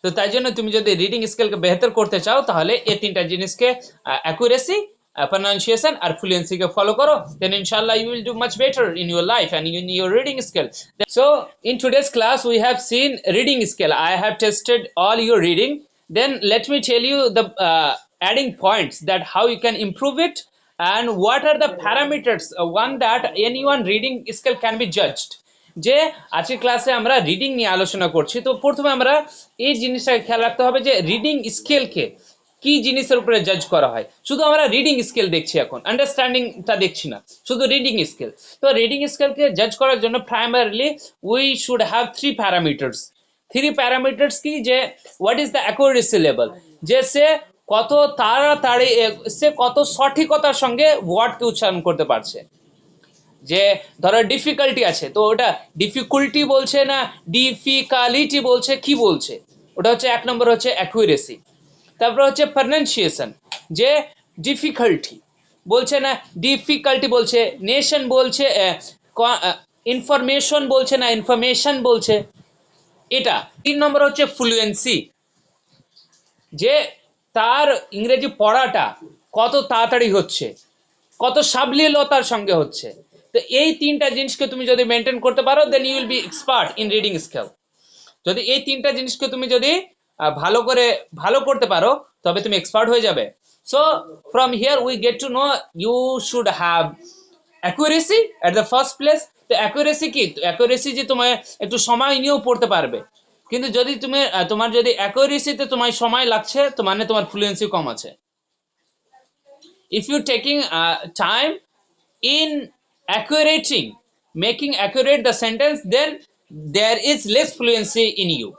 তো তাই জন্য তুমি যদি রিডিং স্কিলকে বেহতর করতে চাও তাহলে এই তিনটা জিনিসকে অ্যাকুরেসি, pronunciation আর fluency কে ফলো করো, then inshallah you will do much better in your life and in your reading skill. So in today's class we have seen reading skill. I have tested all your reading. Then let me tell you the adding points that how you can improve it and what are the parameters one that anyone reading skill can be judged. যে আজকের ক্লাসে আমরা reading নিয়ে আলোচনা করছি, তো প্রথমে আমরা এই জিনিসটাকে খেয়াল রাখতে হবে যে রিডিং স্কেলকে কি জিনিসের উপরে জাজ করা হয়। শুধু আমরা রিডিং স্কেল দেখছি, এখন আন্ডারস্ট্যান্ডিংটা দেখছি না, শুধু রিডিং স্কেল। তো রিডিং স্কেলকে জাজ করার জন্য primarily we should have three parameters. Three parameters কি, যে what is the accuracy level, যে সে কত তাড়াতাড়ি, সে কত সঠিকতার সঙ্গে ওয়ার্ডকে উচ্চারণ করতে পারছে। যে ধরো ডিফিকাল্টি আছে, তো ওটা ডিফিকাল্টি বলছে না ডিফিকালিটি বলছে, কি বলছে, ওটা হচ্ছে এক নম্বর হচ্ছে অ্যাকুরেসি। তারপর হচ্ছে প্রনাউন্সিয়েশন, যে ডিফিকাল্টি বলছে না ডিফিকাল্টি বলছে, নেশন বলছে ইনফরমেশন বলছে না ইনফরমেশন বলছে, এটা। তিন নম্বর হচ্ছে ফ্লুয়েন্সি, যে তার ইংরেজি পড়াটা কত তাড়াতাড়ি হচ্ছে, কত সাবলীলতার সঙ্গে হচ্ছে। তো এই তিনটা জিনিসকে তুমি যদি মেনটেন করতে পারো then you will be expert in reading skill. যদি এই তিনটা জিনিসকে তুমি যদি ভালো করতে পারো তবে তুমি এক্সপার্ট হয়ে যাবে। So from here we get to know you should have accuracy at the first place. তো অ্যাকুরেসি কি, অ্যাকুরেসি যে তোমায় একটু সময় নিয়েও পড়তে পারবে, কিন্তু যদি তুমি তোমার যদি অ্যাকুরেসিতে তোমার সময় লাগছে তো মানে তোমার ফ্লুয়েন্সি কম আছে। If you taking time in accurating, making accurate the sentence, then there is less fluency in you.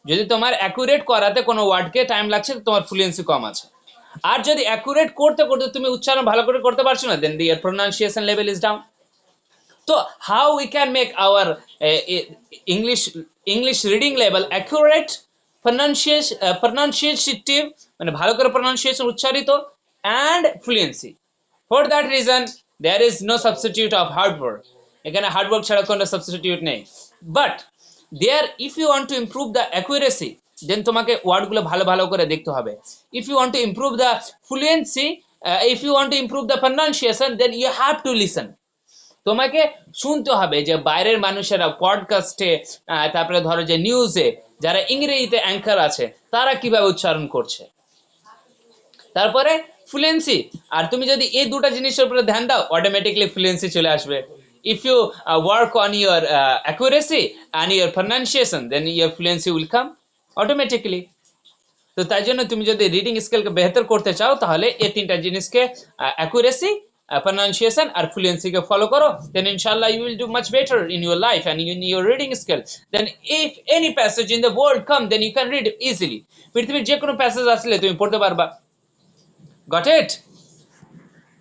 যদি তোমার অ্যাকুরেট করাতে কোনো ওয়ার্ডকে টাইম লাগছে তোমার ফ্লুয়েন্সি কম আছে। আর যদি অ্যাকুরেট করতে করতে তুমি উচ্চারণ ভালো করে করতে পারছো না, দেন your pronunciation level is down. তো how we can make our English reading level accurate, pronunciative মানে ভালো করে pronunciation উচ্চারিত, and fluency. For that reason there is no substitute of hard work. এখানে হার্ড ওয়ার্ক ছাড়া কোনো সাবস্টিটিউট নেই। But there if you want to improve the accuracy then তোমাকে ওয়ার্ডগুলো ভালো ভালো করে দেখতে হবে। If you want to improve the fluency, if you want to improve the pronunciation then you have to listen. তোমাকে শুনতে হবে যে বাইরের মানুষেরা পডকাস্টে, তারপরে ধরো যে নিউজে যারা ইংরেজিতে অ্যাঙ্কার আছে তারা কিভাবে উচ্চারণ করছে। তারপরে ফ্লুয়েন্সি, আর তুমি যদি এই দুটো জিনিসের উপরে ধ্যান দাও অটোমেটিকলি ফ্লুয়েন্সি চলে আসবে। If you work on your accuracy and your pronunciation then your fluency will come automatically. তো তাই জন্য তুমি যদি রিডিং স্কিলকে বেহতর করতে চাও তাহলে এই তিনটা জিনিসকে অ্যাকুরেসি, pronunciation আর fluency কে ফলো করো, then inshallah you will do much better in your life and in your reading skill. Then if any passage in the world come then you can read easily. পৃথিবীর যে কোনো passage আসলে তুমি পড়তে পারবা। Got it?